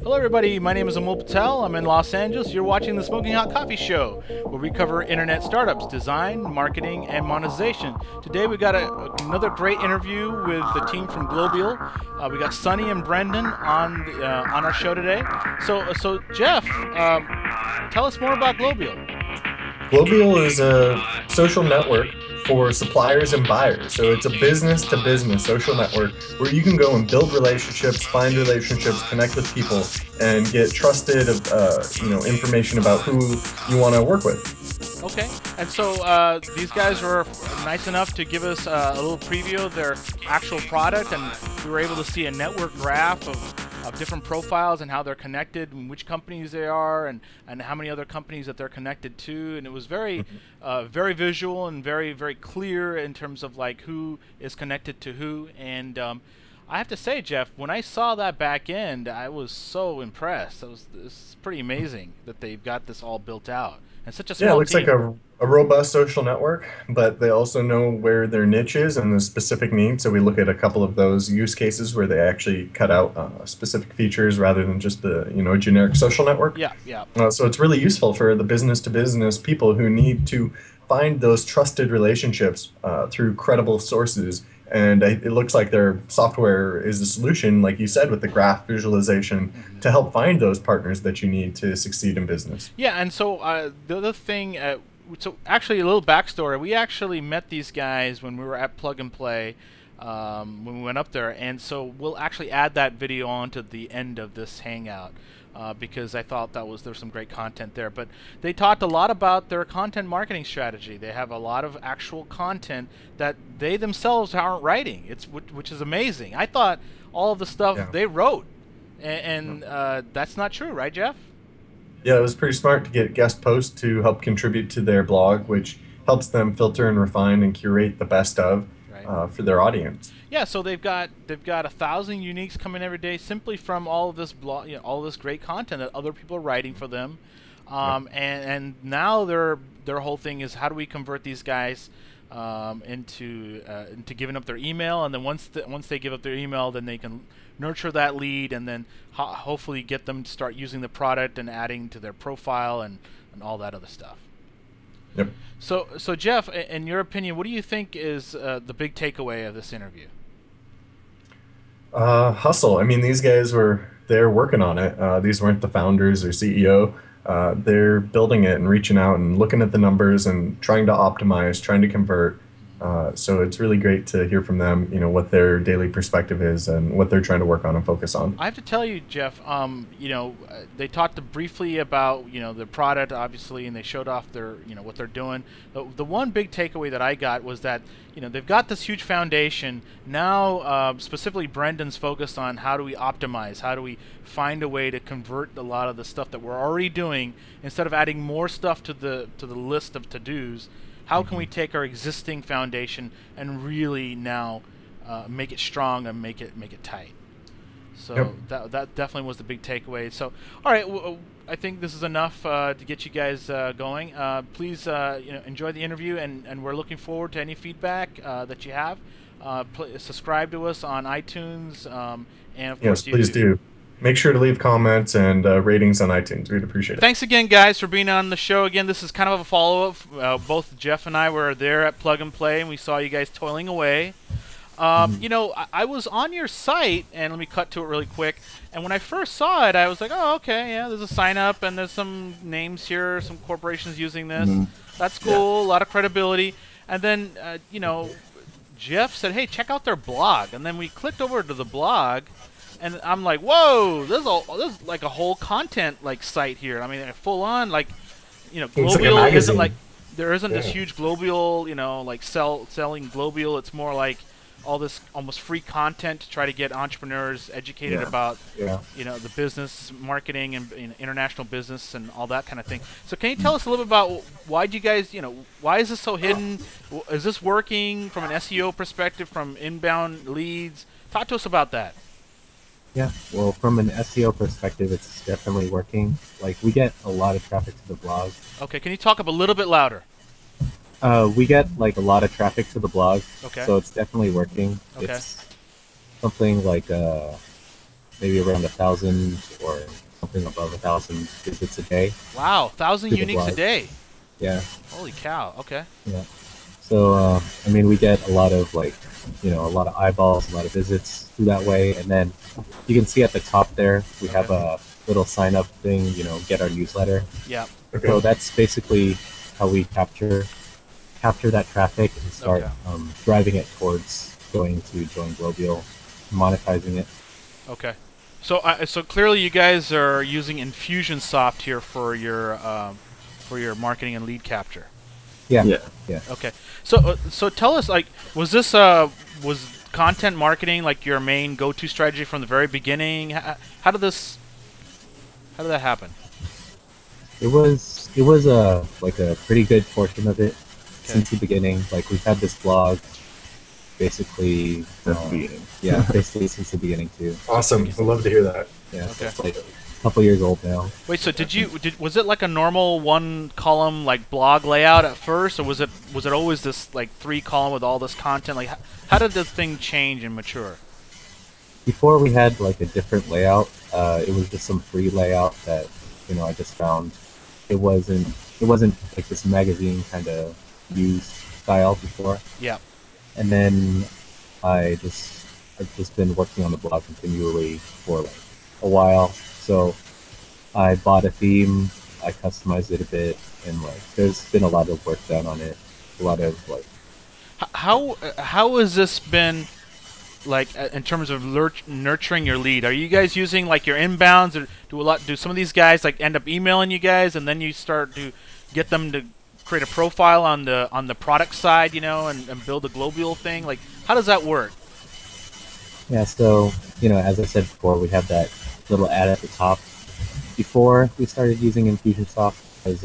Hello everybody, my name is Amul Patel. I'm in Los Angeles. You're watching the Smoking Hot Coffee Show, where we cover internet startups, design, marketing, and monetization. Today we got another great interview with the team from Globial. We got Sunny and Brenden on our show today. So Jeff, tell us more about Globial. Globial is a social network for suppliers and buyers. So it's a business-to-business social network where you can go and build relationships, find relationships, connect with people, and get trusted, information about who you want to work with. Okay, and so these guys were nice enough to give us a little preview of their actual product, and we were able to see a network graph of different profiles and how they're connected and which companies they are and how many other companies that they're connected to. And it was very very visual and very, very clear in terms of like who is connected to who. And I have to say, Jeff, when I saw that back end, I was so impressed. It's pretty amazing that they've got this all built out. And such a small Yeah, it looks team. like a robust social network, but they also know where their niche is and the specific needs. So we look at a couple of those use cases where they actually cut out specific features rather than just the generic social network. Yeah, yeah. So it's really useful for the business-to-business people who need to find those trusted relationships through credible sources. And it looks like their software is the solution, like you said, with the graph visualization to help find those partners that you need to succeed in business. Yeah, and so the other thing, so actually a little backstory. We actually met these guys when we were at Plug and Play when we went up there, and so we'll actually add that video on to the end of this hangout because I thought there's some great content there. But they talked a lot about their content marketing strategy. They have a lot of actual content that they themselves aren't writing. Which is amazing. I thought all of the stuff they wrote, and that's not true, right, Jeff? Yeah, it was pretty smart to get guest posts to help contribute to their blog, which helps them filter and refine and curate the best of for their audience. Yeah, so they've got 1,000 uniques coming every day simply from all of this blog, all this great content that other people are writing for them, and now their whole thing is how do we convert these guys into giving up their email, and then once they give up their email, then they can nurture that lead and then hopefully get them to start using the product and adding to their profile and all that other stuff. Yep. So Jeff, in your opinion, what do you think is the big takeaway of this interview? Hustle. I mean, these guys they're working on it. These weren't the founders or CEO. They're building it and reaching out and looking at the numbers and trying to optimize, trying to convert. So it's really great to hear from them, what their daily perspective is and what they're trying to work on and focus on. I have to tell you, Jeff, they talked briefly about, the product, obviously, and they showed off their, what they're doing. The one big takeaway that I got was that, they've got this huge foundation. Now, specifically, Brendan's focused on how do we optimize, how do we find a way to convert a lot of the stuff that we're already doing instead of adding more stuff to the list of to-dos. How can we take our existing foundation and really now make it strong and make it tight? So that definitely was the big takeaway. So all right, I think this is enough to get you guys going. Please enjoy the interview, and we're looking forward to any feedback that you have. Subscribe to us on iTunes, and of course, please do. Make sure to leave comments and ratings on iTunes. We'd appreciate it. Thanks again, guys, for being on the show. Again, this is kind of a follow-up. Both Jeff and I were there at Plug and Play, and we saw you guys toiling away. I was on your site, and let me cut to it really quick. And when I first saw it, I was like, oh, okay, yeah, there's a sign-up, and there's some names here, some corporations using this. That's cool, a lot of credibility. And then, Jeff said, hey, check out their blog. And then we clicked over to the blog, and I'm like, whoa, there's like a whole content site here. I mean, full on Globial isn't like there isn't this huge Globial, selling Globial. It's more like all this almost free content to try to get entrepreneurs educated about the business marketing and international business and all that kind of thing. So can you tell us a little bit about why do you guys why is this so hidden? Is this working from an SEO perspective, from inbound leads? Talk to us about that. Yeah, well, from an SEO perspective, it's definitely working. We get a lot of traffic to the blog. Okay, can you talk up a little bit louder? We get a lot of traffic to the blog, okay. So it's definitely working. Okay. It's something like maybe around 1,000 or something above 1,000 visits a day. Wow, 1,000 to the uniques a blog. day. Yeah. Holy cow. Okay. Yeah. So, I mean, we get a lot of a lot of eyeballs, a lot of visits through that way. And then you can see at the top there, we have a little sign up thing, get our newsletter. Yeah. Okay. So that's basically how we capture that traffic and start driving it towards going to join Globial, monetizing it. Okay. So so clearly you guys are using Infusionsoft here for your marketing and lead capture. Yeah. Yeah. Yeah. Okay. So tell us, like, was this was content marketing like your main go-to strategy from the very beginning? How did that happen? It was like a pretty good portion of it since the beginning. Like, we've had this blog basically basically since the beginning too. Awesome. I'd love to hear that. Yeah. Okay. So it's like a couple years old now. Wait, so was it like a normal one column like blog layout at first, or was it always this like 3-column with all this content? Like, how did the thing change and mature? Before we had like a different layout. It was just some free layout that I just found. It wasn't like this magazine kind of used style before. Yeah. And then I've just been working on the blog continually for like a while. So I bought a theme, I customized it a bit, and like there's been a lot of work done on it. A lot of like. How has this been, like, in terms of nurturing your lead? Are you guys using like your inbounds, or do some of these guys like end up emailing you guys, and then you start to get them to create a profile on the product side, and build a Globial thing? Like, how does that work? Yeah, so as I said before, we have that little ad at the top. Before we started using Infusionsoft, because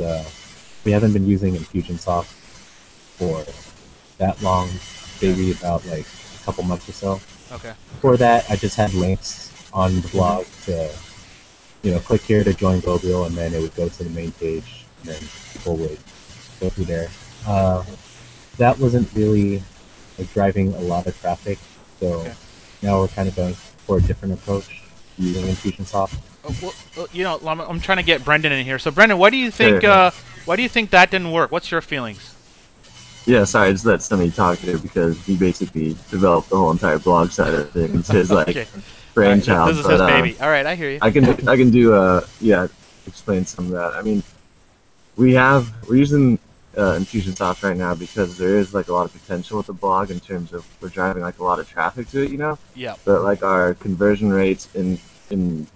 we haven't been using Infusionsoft for that long, maybe about like a couple months or so. Okay. Before that, I just had links on the blog to, click here to join Globial, and then it would go to the main page, and then people would go through there. That wasn't really like driving a lot of traffic, so now we're kind of going for a different approach using Infusionsoft. I'm trying to get Brenden in here. So Brenden, why do you think that didn't work? What's your feelings? Yeah, sorry, I just let Sunny talk there because he basically developed the whole entire blog side of things. His brainchild. This is his baby. All right, I hear you. I can do explain some of that. I mean, we're using Infusionsoft right now because there is like a lot of potential with the blog in terms of we're driving like a lot of traffic to it, Yeah. But like our conversion rates in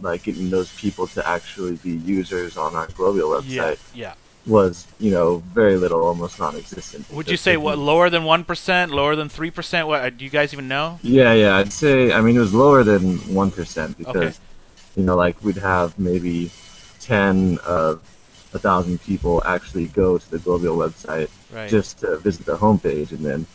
like getting those people to actually be users on our Globial website. Yeah. Was very little, almost non-existent. Would you say lower than 1%, lower than 3%? What do you guys even know? Yeah, I'd say. I mean, it was lower than 1% because like we'd have maybe 10 of 1,000 people actually go to the Globial website just to visit the homepage, and then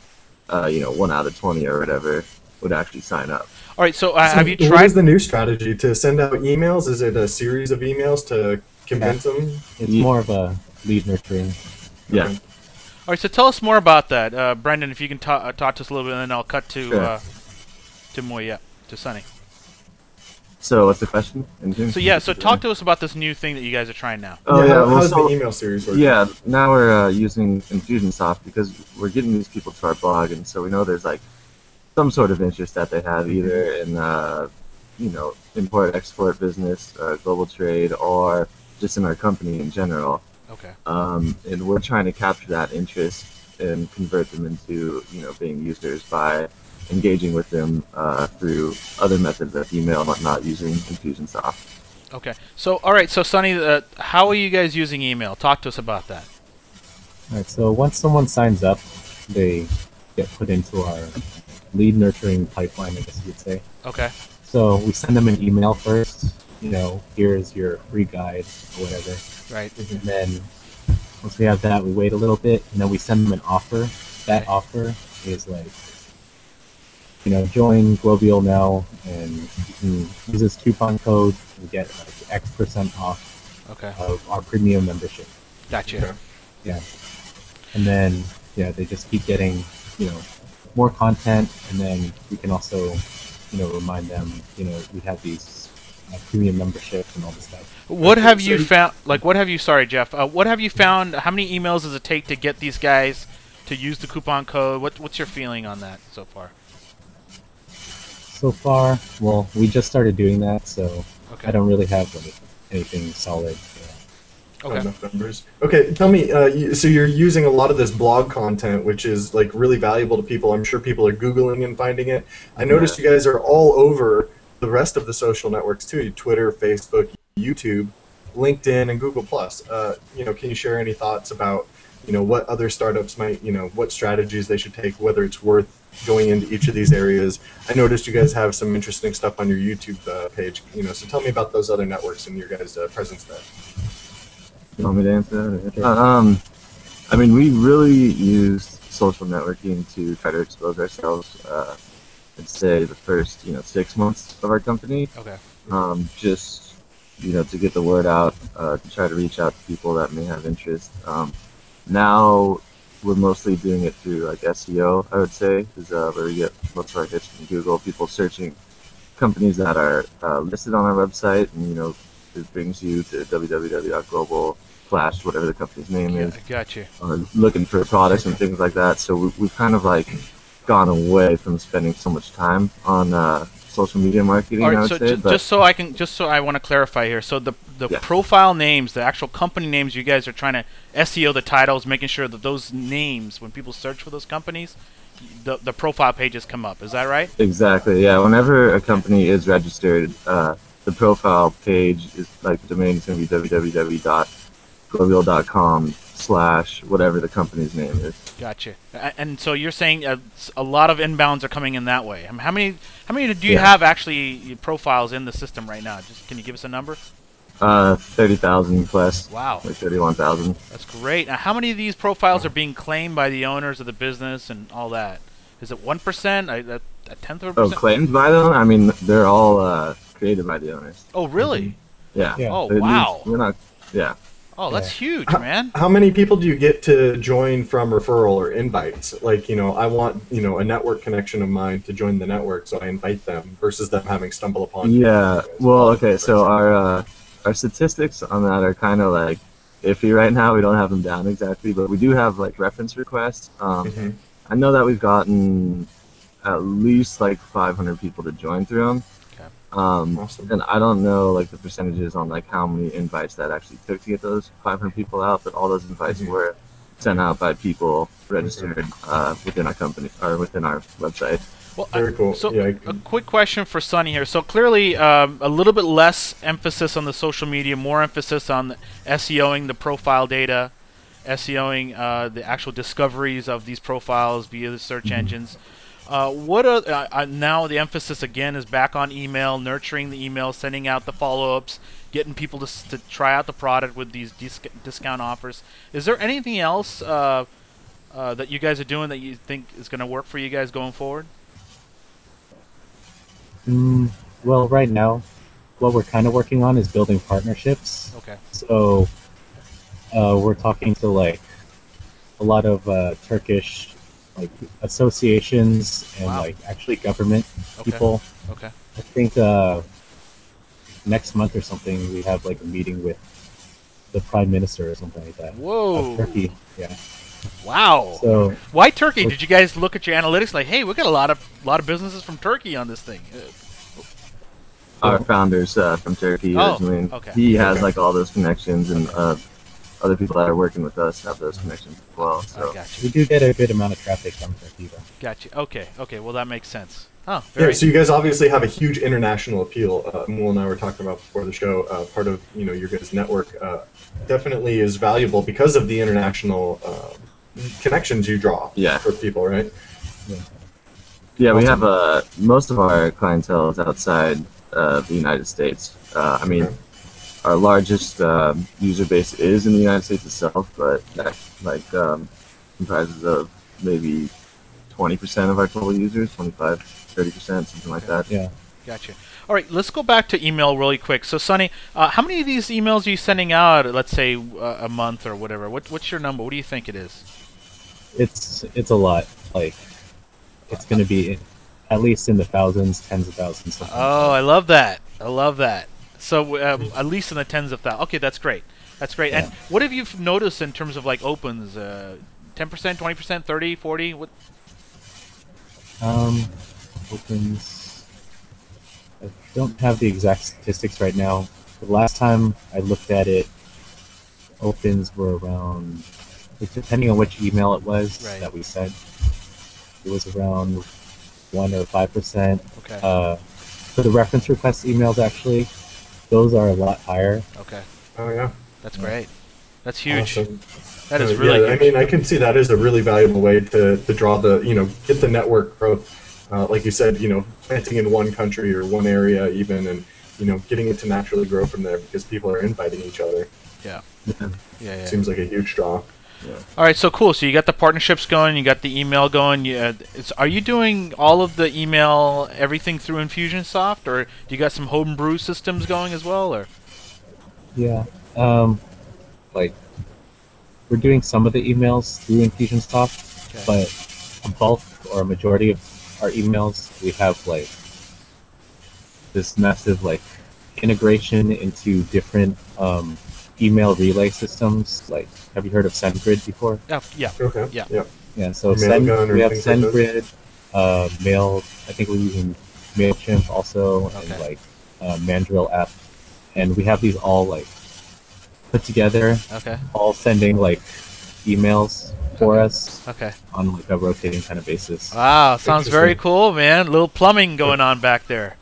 1 out of 20 or whatever would actually sign up. All right, so have you tried? What is the new strategy to send out emails? Is it a series of emails to convince them? It's more of a lead nurturing. Yeah. Okay. All right, so tell us more about that, Brenden. If you can talk to us a little bit, and then I'll cut to Mui, to Sunny. So what's the question? So talk to us about this new thing that you guys are trying now. Oh yeah, how's the email series working? Yeah, now we're using Infusionsoft because we're getting these people to our blog, and so we know there's like some sort of interest that they have either in import-export business, global trade, or just in our company in general. Okay. And we're trying to capture that interest and convert them into being users by engaging with them through other methods like email, not using Infusionsoft. Okay. So all right. So Sunny, how are you guys using email? Talk to us about that. All right. So once someone signs up, they get put into our lead nurturing pipeline, I guess you would say. Okay. So we send them an email first. Here's your free guide or whatever. Right. And then once we have that, we wait a little bit, and then we send them an offer. That offer is like, join Globial now, and you can use this coupon code and get like X% off of our premium membership. Gotcha. Okay. Yeah. And then, they just keep getting, more content, and then we can also, remind them, we have these premium memberships and all this stuff. What have you found? Like, what have you? Sorry, Jeff. What have you found? How many emails does it take to get these guys to use the coupon code? What's your feeling on that so far? So far, well, we just started doing that, so Okay. I don't really have anything solid. Okay. Enough numbers. Okay, tell me. So you're using a lot of this blog content, which is like really valuable to people. I'm sure people are Googling and finding it. I noticed you guys are all over the rest of the social networks too: Twitter, Facebook, YouTube, LinkedIn, and Google+. Can you share any thoughts about what other startups might, what strategies they should take, whether it's worth going into each of these areas? I noticed you guys have some interesting stuff on your YouTube page. So tell me about those other networks and your guys' presence there. You want me to answer that? I mean, we really used social networking to try to expose ourselves. I'd say the first 6 months of our company. Okay. Just to get the word out, to try to reach out to people that may have interest. Now we're mostly doing it through like SEO, I would say, is where we get most of our hits from Google. People searching companies that are listed on our website, and it brings you to www.global/ whatever the company's name is. Got you. Looking for products and things like that. So we've kind of like gone away from spending so much time on social media marketing. All right, I would so say, just so I want to clarify here. So the profile names, the actual company names, you guys are trying to SEO the titles, making sure that those names, when people search for those companies, the profile pages come up. Is that right? Exactly. Yeah. Whenever a company is registered, the profile page is like the domain is going to be www.globial.com/ whatever the company's name is. Gotcha. And so you're saying a lot of inbounds are coming in that way. How many do you have actually profiles in the system right now? Just can you give us a number? 30,000 plus. Wow. Like 31,000. That's great. Now, how many of these profiles are being claimed by the owners of the business and all that? Is it 1%? A tenth of a percent? Oh, claimed by them? I mean, they're all created by the owners. Oh, really? Yeah. Oh, wow. We're not. Yeah. Oh, that's huge, man. How many people do you get to join from referral or invites? Like, I want, a network connection of mine to join the network, so I invite them versus them having stumbled upon. Yeah. Well, okay. So our statistics on that are kind of like iffy right now. We don't have them down exactly, but we do have like reference requests. I know that we've gotten at least like 500 people to join through them. Awesome. And I don't know like the percentages on like how many invites that actually took to get those 500 people out, but all those invites were sent out by people registered within our company or within our website. Well, very cool. So a quick question for Sunny here. So clearly a little bit less emphasis on the social media, more emphasis on SEOing the profile data, SEOing the actual discoveries of these profiles via the search engines. Now the emphasis again is back on email, nurturing the email, sending out the follow-ups, getting people to try out the product with these discount offers. Is there anything else that you guys are doing that you think is going to work for you guys going forward? Well, right now, what we're kind of working on is building partnerships. Okay. So we're talking to like a lot of Turkish like associations and like actually government people. Okay. I think next month or something we have like a meeting with the Prime Minister or something like that. Whoa. Of Turkey. Yeah. Wow. So why Turkey? Did you guys look at your analytics like, hey, we got a lot of businesses from Turkey on this thing? Our founder's from Turkey originally. Okay. He has like all those connections, and other people that are working with us have those connections as well. So we do get a good amount of traffic from Turkey, though. Gotcha. Okay. Well, that makes sense. Oh, so you guys obviously have a huge international appeal. Mul and I were talking about before the show. Part of your guys' network definitely is valuable because of the international connections you draw for people, right? Yeah, we have most of our clientele is outside the United States. I mean, our largest user base is in the United States itself, but that comprises of maybe 20% of our total users, 25, 30%, something like that. Yeah. Gotcha. All right, let's go back to email really quick. So, Sunny, how many of these emails are you sending out, let's say, a month or whatever? What's your number? What do you think it is? It's a lot. Like, it's going to be at least in the thousands, tens of thousands. Oh, I love that. I love that. So at least in the tens of thousands. Okay, that's great. That's great. Yeah. And what have you noticed in terms of like opens? 10%, 20%, 30, 40? What? Opens. I don't have the exact statistics right now. The last time I looked at it, opens were around, depending on which email it was that we sent, it was around 1 or 5%. Okay. For the reference request emails, actually, those are a lot higher. Okay. Oh yeah. That's great. That's huge. Awesome. That is really huge. I mean, I can see that is a really valuable way to draw the, get the network growth. Like you said, planting in one country or one area even, and, getting it to naturally grow from there because people are inviting each other. Yeah. Seems like a huge draw. Yeah. All right, so cool. So you got the partnerships going, you got the email going. Are you doing all of the email, everything through Infusionsoft, or do you got some homebrew systems going as well, or? Yeah. Like, we're doing some of the emails through Infusionsoft, but a bulk or a majority of our emails, we have like this massive like integration into different email relay systems. Like, have you heard of SendGrid before? Yeah. Okay. Yeah. Yeah. So we have SendGrid, Mail. I think we're using Mailchimp also, and like Mandrill app, and we have these all like put together, all sending like emails for us on like a rotating kind of basis. Wow, sounds very cool, man. A little plumbing going on back there.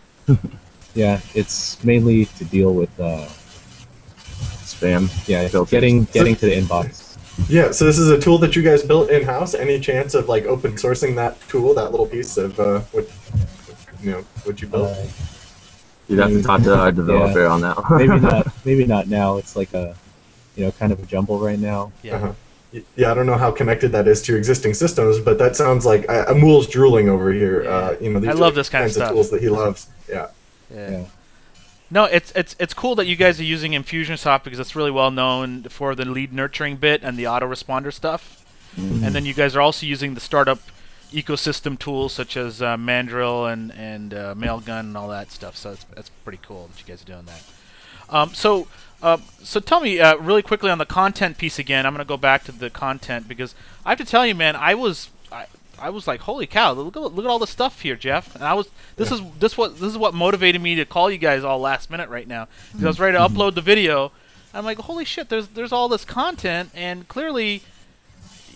Yeah, it's mainly to deal with spam. Yeah, getting to the inbox. Yeah, so this is a tool that you guys built in-house. Any chance of like open sourcing that tool, that little piece of what you built? You'd have to talk to our developer on that. Maybe not now. It's like a kind of a jumble right now. Yeah. Yeah, I don't know how connected that is to existing systems, but that sounds like Amul's drooling over here. These I love this kind of stuff. Tools that he loves. Yeah. No, it's cool that you guys are using Infusionsoft because it's really well known for the lead nurturing bit and the autoresponder stuff. And then you guys are also using the startup ecosystem tools such as Mandrill and Mailgun and all that stuff. So it's pretty cool that you guys are doing that. So tell me really quickly on the content piece again. I'm going to go back to the content because I have to tell you, man, I was like, holy cow! Look at all the stuff here, Jeff. And this is what motivated me to call you guys all last minute right now because I was ready to upload the video. I'm like, holy shit! There's all this content, and clearly,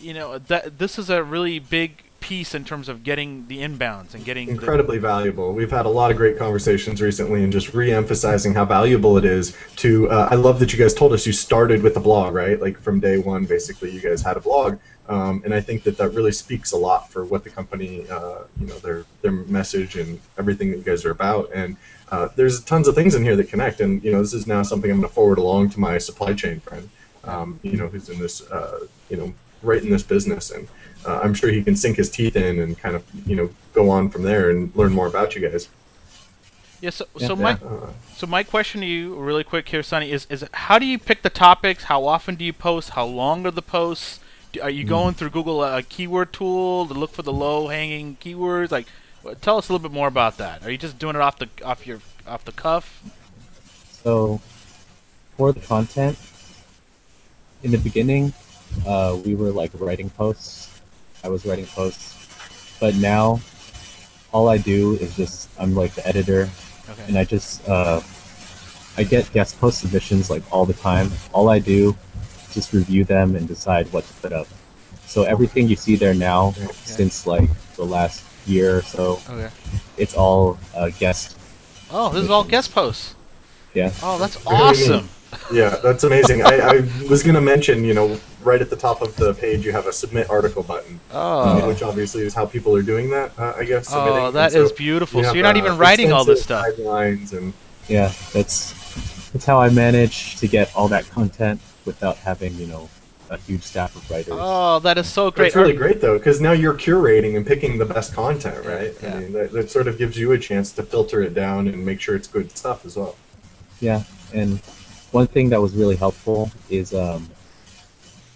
that this is a really big piece in terms of getting the inbounds and getting incredibly valuable. We've had a lot of great conversations recently and just re-emphasizing how valuable it is to I love that you guys told us you started with a blog, right? Like from day one basically you guys had a blog, and I think that really speaks a lot for what the company their message and everything that you guys are about. And there's tons of things in here that connect, and this is now something I'm going to forward along to my supply chain friend who's in this right in this business, and I'm sure he can sink his teeth in and kind of, go on from there and learn more about you guys. Yeah. So my question to you, really quick here, Sunny, is how do you pick the topics? How often do you post? How long are the posts? Are you going through Google keyword tool to look for the low-hanging keywords? Like, tell us a little bit more about that. Are you just doing it off the cuff? So, for the content, in the beginning, we were like writing posts. I was writing posts, but now all I do is I'm like the editor, and I just I get guest post submissions like all the time. All I do is just review them and decide what to put up. So everything you see there now, since like the last year or so, it's all guest. Oh, this is all guest posts. Yeah. Oh, that's awesome. Yeah, that's amazing. I was going to mention, right at the top of the page you have a submit article button, which obviously is how people are doing that, I guess. Oh, that is beautiful. So you're not even writing all this stuff. Guidelines and yeah, that's how I manage to get all that content without having, a huge staff of writers. Oh, that is so great. It's really great, though, because now you're curating and picking the best content, right? Yeah. I mean, that sort of gives you a chance to filter it down and make sure it's good stuff as well. Yeah, and one thing that was really helpful is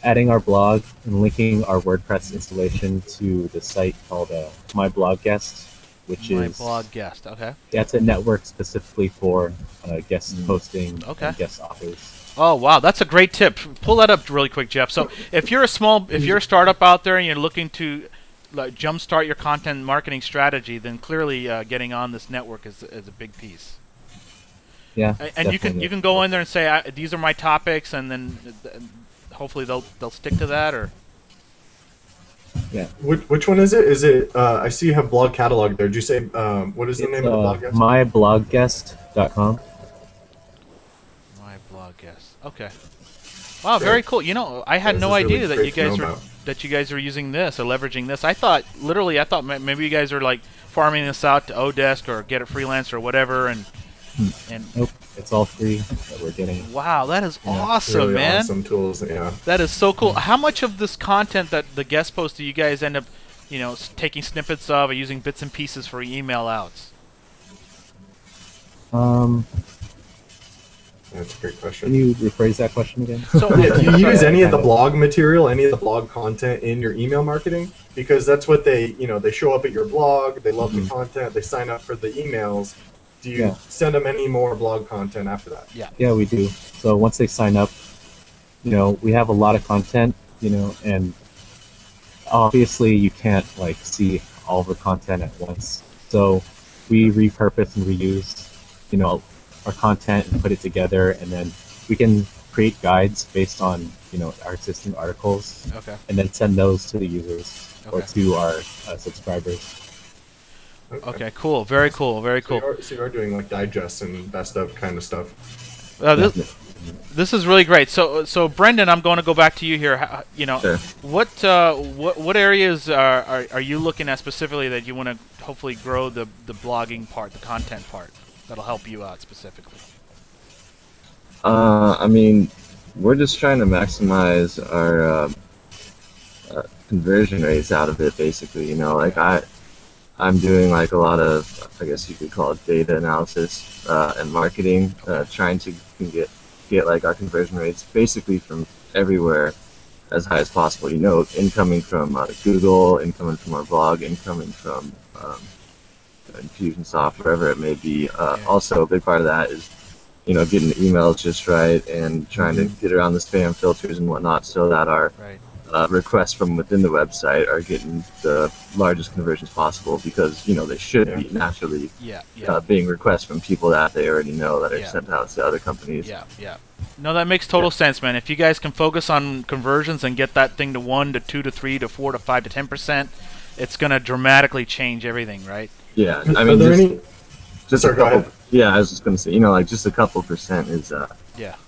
adding our blog and linking our WordPress installation to the site called My Blog Guest. which My is blog guest. Okay. that's a network specifically for guest hosting Okay. and guest authors. Oh wow, that's a great tip. Pull that up really quick, Jeff. So if you're a startup out there and you're looking to like jumpstart your content marketing strategy, then clearly getting on this network is a big piece. Yeah, And you can go in there and say these are my topics, and then hopefully they'll stick to that. Or yeah. Which one is it? Is it? I see you have blog catalog there. Did you say what is the name of the blog? myblogguest.com. my blog guest. Okay. Wow, very cool. You know, I had no idea that you guys were using this or leveraging this. I thought maybe you guys are like farming this out to Odesk or Get It Freelance or whatever, and Nope, it's all free that we're getting. wow, that is awesome, really man. Awesome tools, yeah. That is so cool. How much of this content that the guest posts do you guys end up, taking snippets of or using bits and pieces for email outs? That's a great question. Can you rephrase that question again? So, do you use any of the blog material, any of the blog content in your email marketing? Because that's what they show up at your blog, they love the content, they sign up for the emails. Do you send them any more blog content after that? Yeah, we do. So once they sign up, we have a lot of content, and obviously you can't like see all of the content at once. So we repurpose and reuse, our content and put it together, and then we can create guides based on, our existing articles, and then send those to the users or to our subscribers. Okay, cool. Very cool. Very cool. So you are doing like digests and best of kind of stuff. This is really great. So Brenden, I'm going to go back to you here. Sure. What areas are you looking at specifically that you want to hopefully grow the blogging part, the content part, that'll help you out specifically? I mean, we're just trying to maximize our conversion rates out of it, basically. Like I'm doing like a lot of, I guess you could call it data analysis and marketing, trying to get like our conversion rates basically from everywhere as high as possible. Incoming from Google, incoming from our blog, incoming from Infusionsoft, wherever it may be. Also, a big part of that is, getting the emails just right and trying to get around the spam filters and whatnot, so that our requests from within the website are getting the largest conversions possible, because they should be naturally being requests from people that they already know that are sent out to other companies. No, that makes total sense, man. If you guys can focus on conversions and get that thing to 1 to 2 to 3 to 4 to 5 to 10%, it's going to dramatically change everything, right? Yeah, I mean, Sorry, go ahead. Yeah, I was just going to say, like just a couple percent is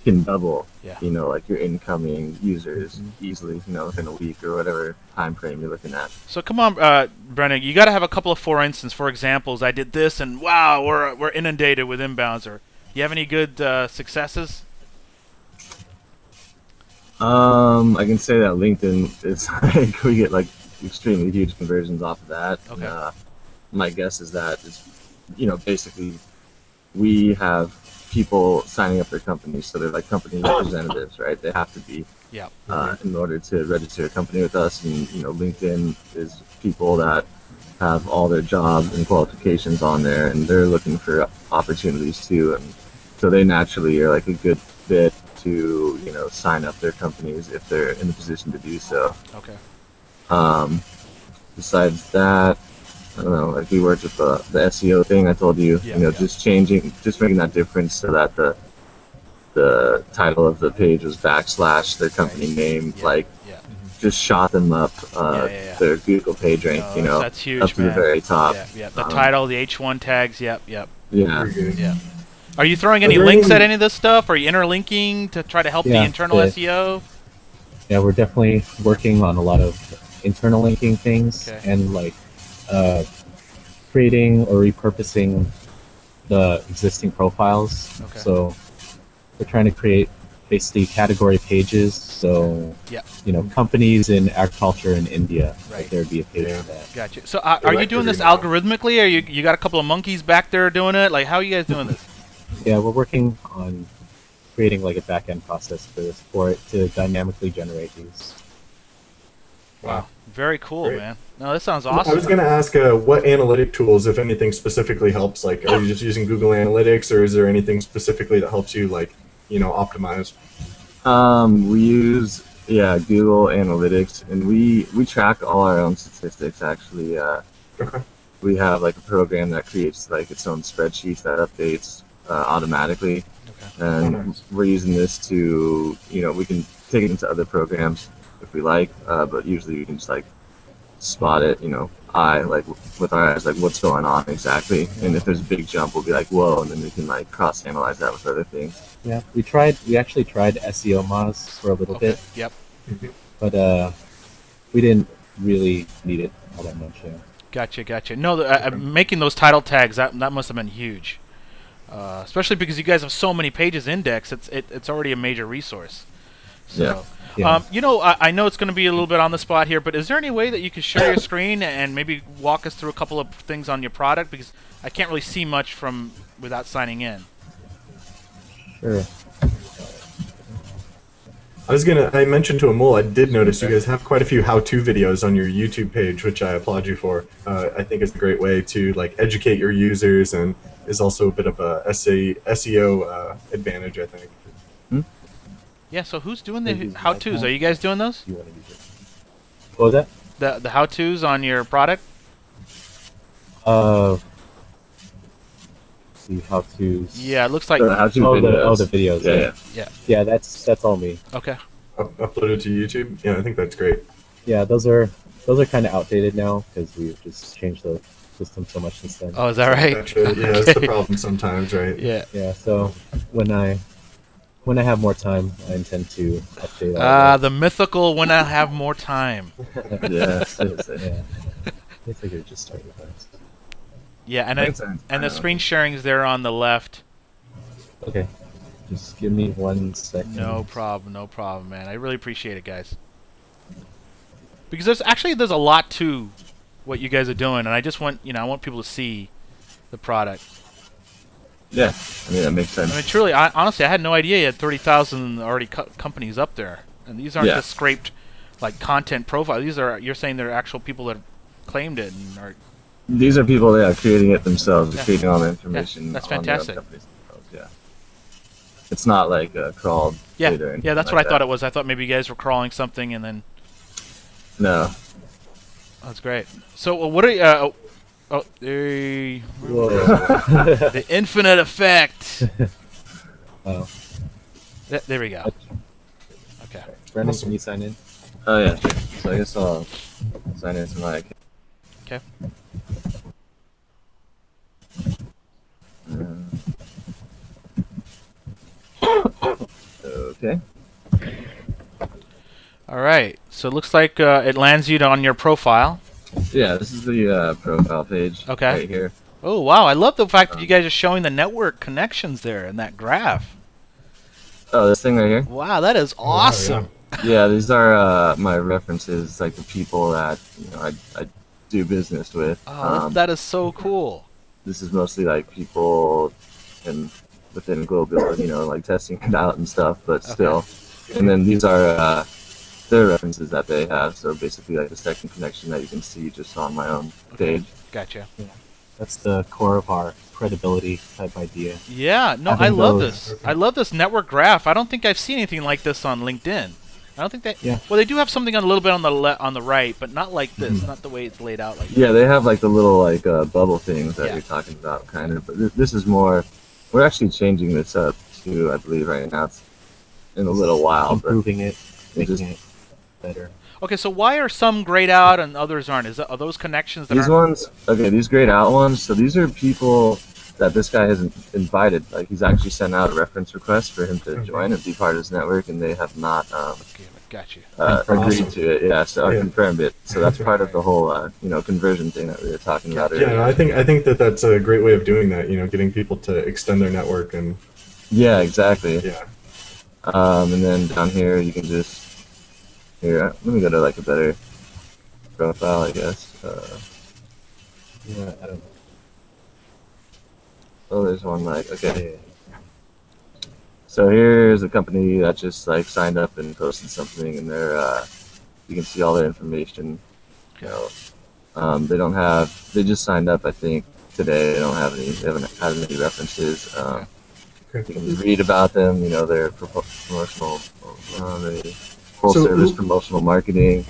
can double, like your incoming users easily, within a week or whatever time frame you're looking at. So come on, Brenden, you got to have a couple of for examples. I did this, and wow, we're inundated with inbounds. Or you have any good successes? I can say that LinkedIn is like we get like extremely huge conversions off of that. Okay. My guess is that is, basically we have people signing up their companies, so they're like company representatives, right? They have to be in order to register a company with us, and LinkedIn is people that have all their jobs and qualifications on there, and they're looking for opportunities too, and so they naturally are like a good fit to sign up their companies if they're in the position to do so. Okay. Besides that, I don't know, like we worked with the SEO thing I told you, just making that difference so that the title of the page was / their company name, just shot them up their Google page rank, that's huge, up to the very top. The title, the H1 tags, Yeah. Are you throwing any links at any of this stuff? Are you interlinking to try to help the internal SEO? Yeah, we're definitely working on a lot of internal linking things and creating or repurposing the existing profiles. So we're trying to create basically category pages. So companies in agriculture in India, there'd be a page for that. Gotcha. So are you doing this algorithmically, or you got a couple of monkeys back there doing it? Like, how are you guys doing this? Yeah, we're working on creating like a back-end process for it to dynamically generate these. Wow. Very cool, Great. man. No, this sounds awesome. I was going to ask what analytic tools, if anything, specifically helps. Like, are you just using Google Analytics, or is there anything specifically that helps you, like, optimize? We use Google Analytics, and we track all our own statistics. Actually, Okay. we have like a program that creates like its own spreadsheets that updates automatically, and we're using this to we can take it into other programs if we like, but usually we can just like spot it, like with our eyes, like what's going on exactly, and if there's a big jump, we'll be like, whoa, and then we can like cross-analyze that with other things. Yeah, we actually tried SEO Moz for a little bit. Yep. But we didn't really need it all that much. Yeah. Gotcha. No, making those title tags, that must have been huge, especially because you guys have so many pages indexed. It's already a major resource. So. Yeah. I know it's going to be a little bit on the spot here, but is there any way that you could share your screen and maybe walk us through a couple of things on your product? Because I can't really see much without signing in. Sure. I mentioned to Amul, I did notice you guys have quite a few how-to videos on your YouTube page, which I applaud you for. I think it's a great way to like educate your users, and is also a bit of a SEO advantage, I think. Yeah, so who's doing the how-tos? Are you guys doing those? What was that? The how-tos on your product? See how-tos. Yeah, it looks like... The videos. Yeah. Yeah, that's all me. Okay. Uploaded to YouTube? Yeah, I think that's great. Yeah, those are kind of outdated now, because we've just changed the system so much since then. Oh, is that right? Yeah, that's the problem sometimes, right? Yeah. Yeah, so when I have more time, I intend to update all the mythical when I have more time. Yeah. I figured just start with that. Yeah, and the screen sharing is there on the left. Okay. Just give me 1 second. No problem, man. I really appreciate it, guys. Because there's a lot to what you guys are doing, and I just want I want people to see the product. Yeah, I mean that makes sense. I mean, truly, honestly, I had no idea you had 30,000 already companies up there, and these aren't just scraped like content profile. You're saying they're actual people that claimed it and are. These are people creating it themselves, creating all the information. Yeah, that's on their own fantastic. companies themselves, yeah. It's not like crawled data or anything. Yeah, that's like what I thought it was. I thought maybe you guys were crawling something and then. No. That's great. So what are you? The infinite effect. Oh. There we go. Okay. Brenden, can you sign in? Oh yeah, sure. So I guess I'll sign into my account. Okay. Okay. All right. So it looks like it lands you on your profile. Yeah, this is the profile page. Okay. Right here. Oh wow! I love the fact that you guys are showing the network connections there in that graph. Oh, this thing right here. Wow, that is awesome. Yeah, these are my references, like the people that I do business with. Oh, that is so cool. This is mostly like people within Globial, like testing it out and stuff, but still. And then these are their references that they have, so basically like the second connection that you can see just on my own page. Gotcha. Yeah. That's the core of our credibility type idea. Yeah, no, I love this. I love this network graph. I don't think I've seen anything like this on LinkedIn. I don't think that. Yeah. Well, they do have something a little bit on the right, but not like this. Not the way it's laid out like. Yeah, they have like the little like bubble things that you're talking about, kind of. But this is more. We're actually changing this up too, I believe, right now. It's in a little while, improving it, making it better. Okay, so why are some grayed out and others aren't? Are those connections that these ones? Okay, these grayed out ones. So these are people that this guy has invited. Like he's actually sent out a reference request for him to join and be part of his network, and they have not agreed to it. Yeah, so I confirmed it. So that's part of the whole conversion thing that we were talking about earlier. Yeah, I think that's a great way of doing that. Getting people to extend their network and. Yeah, exactly. Yeah. And then down here you can just. Here, let me go to like a better profile, I guess. Yeah, I don't know. Oh, there's one like, okay. So here's a company that just like signed up and posted something, and they're You can see all their information. You know, they just signed up, I think, today. They haven't had any references. You can just read about them. You know, their promotional, full service promotional marketing.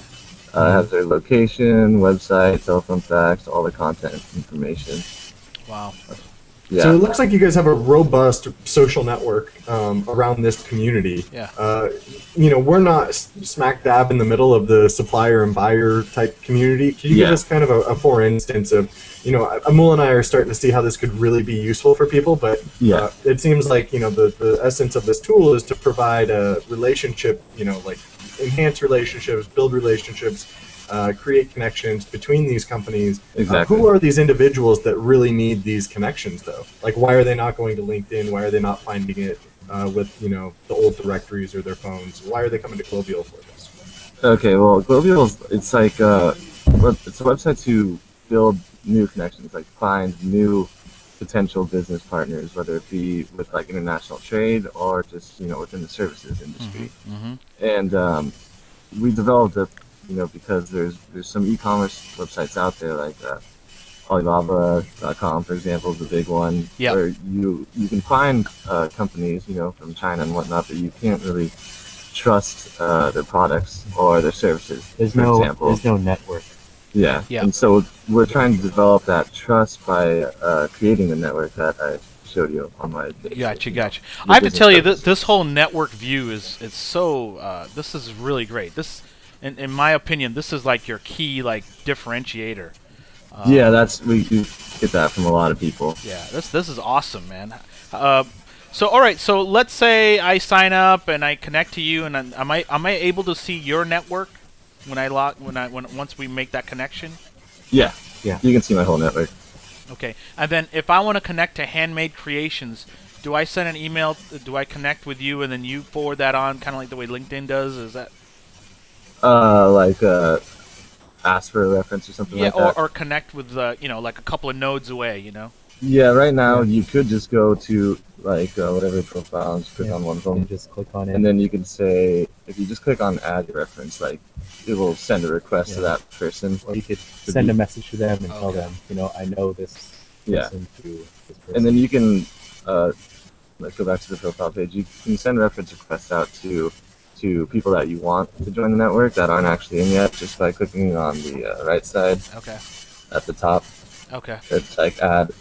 Has their location, website, telephone fax, all the content information. Wow. Yeah. So it looks like you guys have a robust social network around this community. Yeah. You know, we're not smack dab in the middle of the supplier and buyer type community. Can you give us kind of a for instance of, you know, Amul and I are starting to see how this could really be useful for people, but it seems like, you know, the essence of this tool is to provide a relationship, you know, like enhance relationships, build relationships, create connections between these companies. Exactly. Who are these individuals that really need these connections, though? Like, why are they not going to LinkedIn? Why are they not finding it with, you know, the old directories or their phones? Why are they coming to Globial for this? Okay, well, Globial, it's like it's a website to build new connections, like find new potential business partners, whether it be with like international trade or just, you know, within the services industry. And we developed it, you know, because there's some e-commerce websites out there like Alibaba.com, for example, is the big one, where you can find companies, you know, from China and whatnot, but you can't really trust their products or their services. There's no network. Yeah, and so we're trying to develop that trust by creating the network that I showed you on my page. Gotcha. I have to tell you, this whole network view is so. This is really great. This, in my opinion, this is like your key like differentiator. Yeah, we get that from a lot of people. Yeah, this is awesome, man. So all right, so let's say I sign up and I connect to you, and am I able to see your network once we make that connection? Yeah. You can see my whole network. Okay, and then if I want to connect to Handmade Creations, do I send an email? Do I connect with you and then you forward that on, kind of like the way LinkedIn does? Is that? Ask for a reference or something like that. Or connect with you know, like a couple of nodes away, you know. Yeah, right now you could just go to like whatever profile and just click on one of them. And just click on it. And then you can say, if you just click on add your reference, like it will send a request to that person. Or you could send a message to them and tell them, you know, I know this person to this person. And then you can let's go back to the profile page. You can send reference requests out to people that you want to join the network that aren't actually in yet, just by clicking on the right side at the top. Okay. It's like add.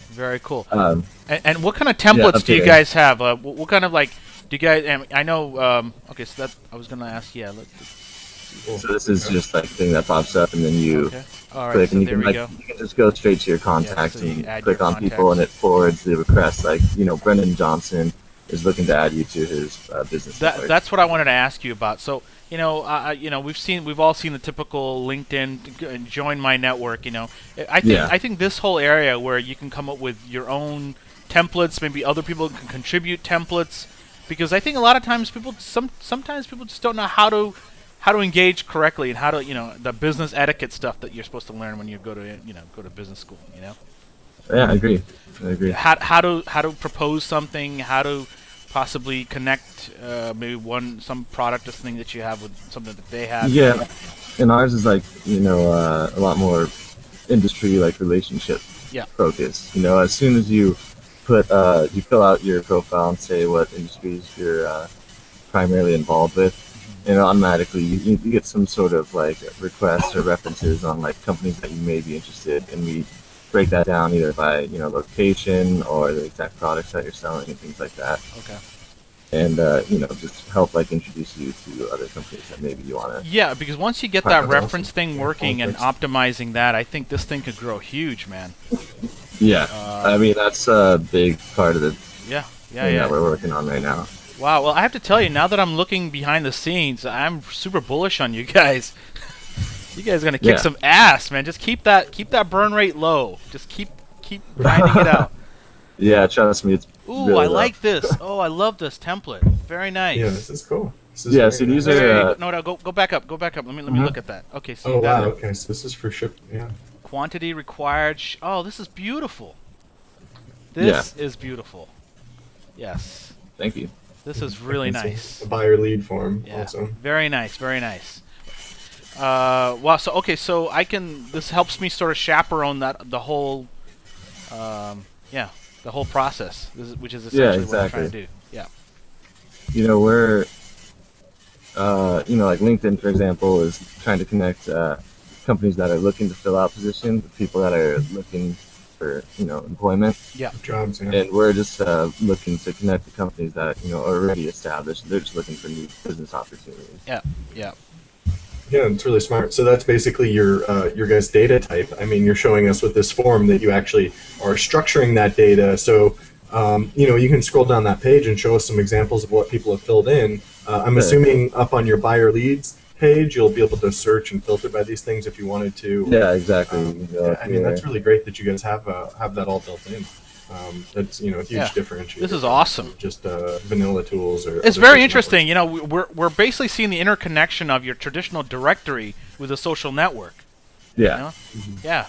Very cool. And what kind of templates do you guys have? What kind of like do you guys? I know. Okay, so that I was gonna ask. Yeah. So this is just like thing that pops up, and then you All right, click, so and you there can we go. you can just go straight to your contacts so you and click on people, and it forwards the request. Like, you know, Brenden Johnson is looking to add you to his business. That's what I wanted to ask you about. So, you know, we've all seen the typical LinkedIn join my network. You know, I think this whole area where you can come up with your own templates, maybe other people can contribute templates, because I think a lot of times sometimes people just don't know how to engage correctly and how to, you know, the business etiquette stuff that you're supposed to learn when you go to business school. You know. Yeah, I agree. How to propose something, how to possibly connect maybe some product or something that you have with something that they have. Yeah, and ours is like, you know, a lot more industry like relationship focused. You know, as soon as you you fill out your profile and say what industries you're primarily involved with, and automatically you get some sort of like requests or references on like companies that you may be interested in. We break that down either by, you know, location or the exact products that you're selling and things like that. Okay. And you know, just help like introduce you to other companies that maybe you want to. Yeah, because once you get that reference thing working and optimizing that, I think this thing could grow huge, man. Yeah, I mean that's a big part of the thing that we're working on right now. Wow. Well, I have to tell you, now that I'm looking behind the scenes, I'm super bullish on you guys. You guys are gonna kick some ass, man. Just keep that burn rate low. Just keep grinding it out. Yeah, trust me, it's. Ooh, really I like this. Oh, I love this template. Very nice. Yeah, this is cool. So these are. No, go back up. Go back up. Let me look at that. Okay. So oh wow. Okay, so this is for ship. Yeah. Quantity required. Oh, this is beautiful. This is beautiful. Yes. Thank you. This is really nice. A buyer lead form. Yeah. Also. Very nice. Very nice. Well, so okay, so I can. This helps me sort of chaperone the whole, yeah, the whole process, which is essentially what I'm trying to do. Yeah. You know, we're, you know, like LinkedIn, for example, is trying to connect companies that are looking to fill out positions with people that are looking for, you know, employment. Yeah. Jobs. Yeah. And we're just looking to connect the companies that, you know, are already established. They're just looking for new business opportunities. Yeah. Yeah. Yeah, it's really smart. So that's basically your guys' data type. I mean, you're showing us with this form that you actually are structuring that data. So, you know, you can scroll down that page and show us some examples of what people have filled in. I'm assuming up on your buyer leads page, you'll be able to search and filter by these things if you wanted to. Yeah, exactly. Yeah, I mean, that's really great that you guys have that all built in. That's, you know, a huge differentiator. This is awesome. Just vanilla tools or. It's very interesting. You know, we're basically seeing the interconnection of your traditional directory with a social network. Yeah. You know? Yeah.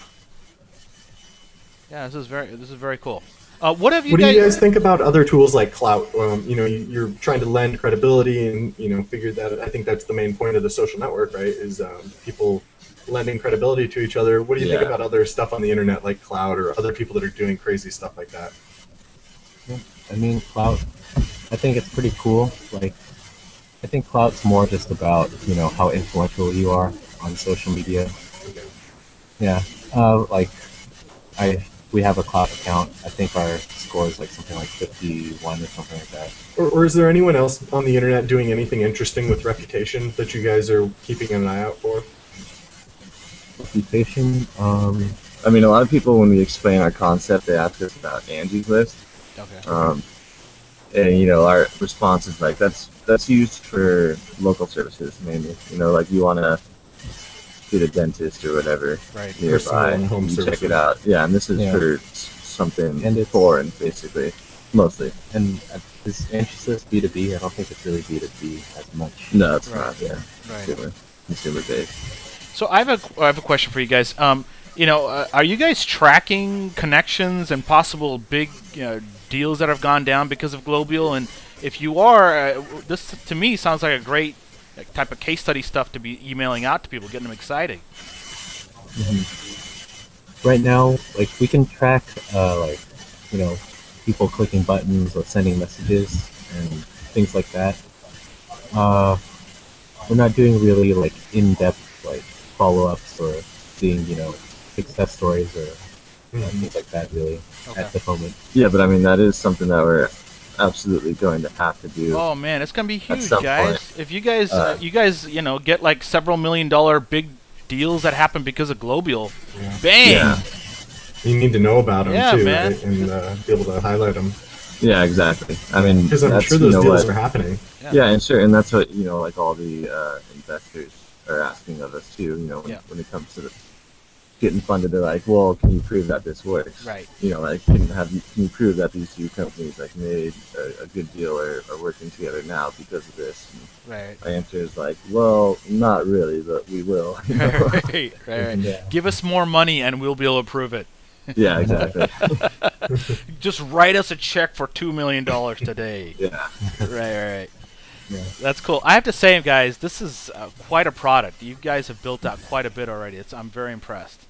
Yeah. This is very cool. What have you What guys? do you guys think about other tools like Clout? You know, you're trying to lend credibility, and you know, figure that. I think that's the main point of the social network, right? Is people lending credibility to each other. What do you think about other stuff on the internet like Clout or other people that are doing crazy stuff like that? Yeah, I mean, Clout, I think it's pretty cool. Like, I think Clout's more just about, you know, how influential you are on social media. Yeah, like, we have a Clout account. I think our score is like something like 51 or something like that. Or is there anyone else on the internet doing anything interesting with reputation that you guys are keeping an eye out for? Reputation. I mean, a lot of people, when we explain our concept, they ask us about Angie's List. Okay. And you know, our response is like, that's used for local services mainly. You know, like you want to get a dentist or whatever nearby, home you services. check it out. Yeah, and this is for something foreign, basically, mostly. And is Angie's List B2B? I don't think it's really B2B as much. No, it's not. Yeah, Right. consumer based. So I have a question for you guys. You know, are you guys tracking connections and possible big deals that have gone down because of Globial? And if you are, this to me sounds like a great type of case study stuff to be emailing out to people, getting them excited. Right now, like, we can track, like, you know, people clicking buttons or sending messages and things like that. We're not doing really, like, in-depth, like, follow-ups or seeing, you know, success stories or things like that, really, at the moment. Yeah, but I mean, that is something that we're absolutely going to have to do. Oh man, it's gonna be huge, some guys! point. If you guys, you know, get like several $1 million big deals that happen because of Globial, bang! Yeah. You need to know about them too, man. right? And be able to highlight them. Yeah, exactly. I mean, Because I'm that's, sure those you know, deals what, are happening. Yeah, and sure, and that's what, you know, like all the investors are asking of us too. You know, when it comes to getting funded, they're like, well, can you prove that this works? Right. You know, like, can you prove that these two companies like made a good deal or are working together now because of this? And Right. my answer is like, well, not really, but we will. You know? Right. Yeah. Give us more money and we'll be able to prove it. Yeah, exactly. Just write us a check for $2 million today. Yeah. Right. Yeah. That's cool. I have to say, guys, this is quite a product. You guys have built out quite a bit already. I'm very impressed.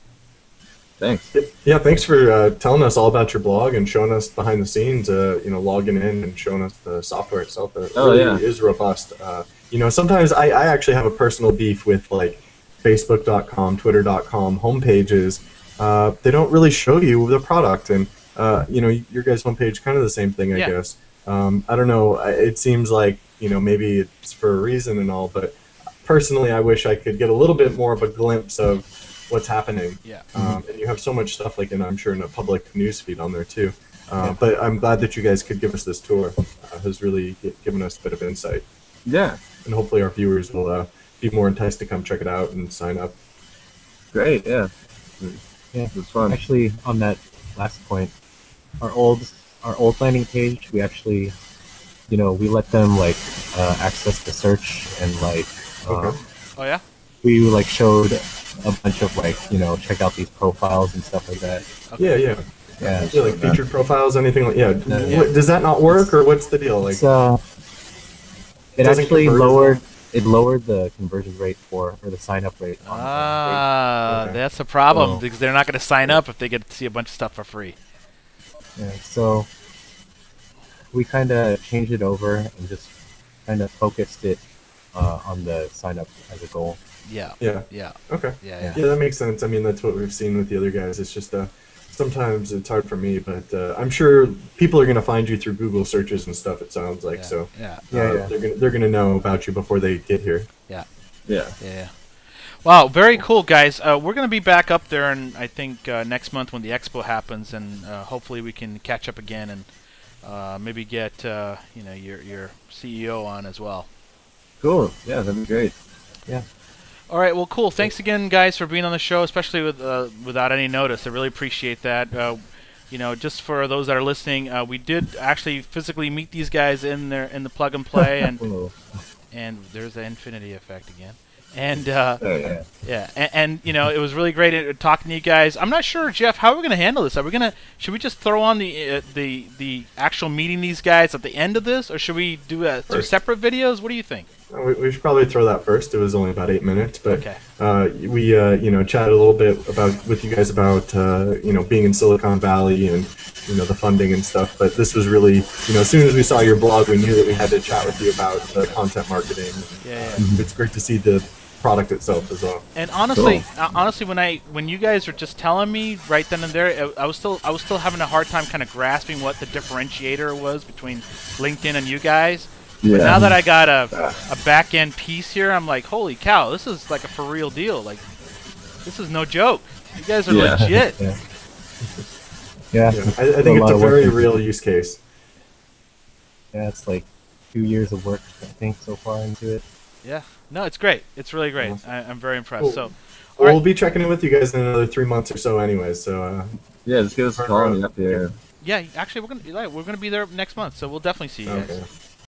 Thanks. Yeah, thanks for telling us all about your blog and showing us behind the scenes. You know, logging in and showing us the software itself. It really is robust. You know, sometimes I actually have a personal beef with like Facebook.com, Twitter.com homepages. They don't really show you the product, and you know, your guys' homepage kind of the same thing, I guess. I don't know. It seems like, you know, maybe it's for a reason and all, but personally, I wish I could get a little bit more of a glimpse of what's happening. Yeah. And you have so much stuff, like, I'm sure in a public newsfeed on there too. But I'm glad that you guys could give us this tour. Has really given us a bit of insight. Yeah. And hopefully our viewers will be more enticed to come check it out and sign up. Great. Yeah. Yeah. It was fun. Actually, on that last point, our old landing page, we actually, you know, we let them like access the search and like. Oh yeah. We like showed a bunch of like, you know, check out these profiles and stuff like that. Okay. Yeah. Yeah. Like featured profiles, anything like What, does that not work, or what's the deal? Like, It's, it actually lowered it lowered the conversion rate or the sign up rate. On Ah, Okay. that's a problem So- because they're not going to sign up if they get to see a bunch of stuff for free. Yeah, so we kind of changed it over and just kind of focused it on the sign up as a goal. Yeah. Yeah. Yeah. Okay. Yeah. Yeah, that makes sense. I mean, that's what we've seen with the other guys. It's just sometimes it's hard for me, but I'm sure people are going to find you through Google searches and stuff. It sounds like so. Yeah. Yeah. They're gonna know about you before they get here. Yeah. Yeah. Yeah. Wow, very cool, guys. We're going to be back up there, and I think next month when the expo happens, and hopefully we can catch up again and maybe get your CEO on as well. Cool. Yeah, that'd be great. Yeah. All right, well, cool. Thanks again, guys, for being on the show, especially without any notice. I really appreciate that. Just for those that are listening, we did actually physically meet these guys in the plug and play, and there's the infinity effect again. And Yeah. and it was really great talking to you guys. I'm not sure, Jeff, how we're gonna handle this. Should we just throw on the actual meeting these guys at the end of this, or should we do two separate videos? What do you think? We should probably throw that first. It was only about 8 minutes, but Okay. We chatted a little bit with you guys about being in Silicon Valley and the funding and stuff. But this was really as soon as we saw your blog, we knew that we had to chat with you about the content marketing. Yeah. It's great to see the product itself as well. And honestly, when you guys were just telling me right then and there, I was still having a hard time kind of grasping what the differentiator was between LinkedIn and you guys. Yeah. But now that I got a back end piece here, I'm like, holy cow, this is like a for real deal. Like, this is no joke. You guys are Yeah. legit. Yeah. I think it's a very real use case. Yeah, it's like 2 years of work, I think, so far into it. Yeah. No, it's great. It's really great. I'm very impressed. Cool. So, We'll be checking in with you guys in another 3 months or so, anyways. So Yeah, just give us a call and get up there. yeah, actually, we're gonna be there next month, so we'll definitely see you guys. okay.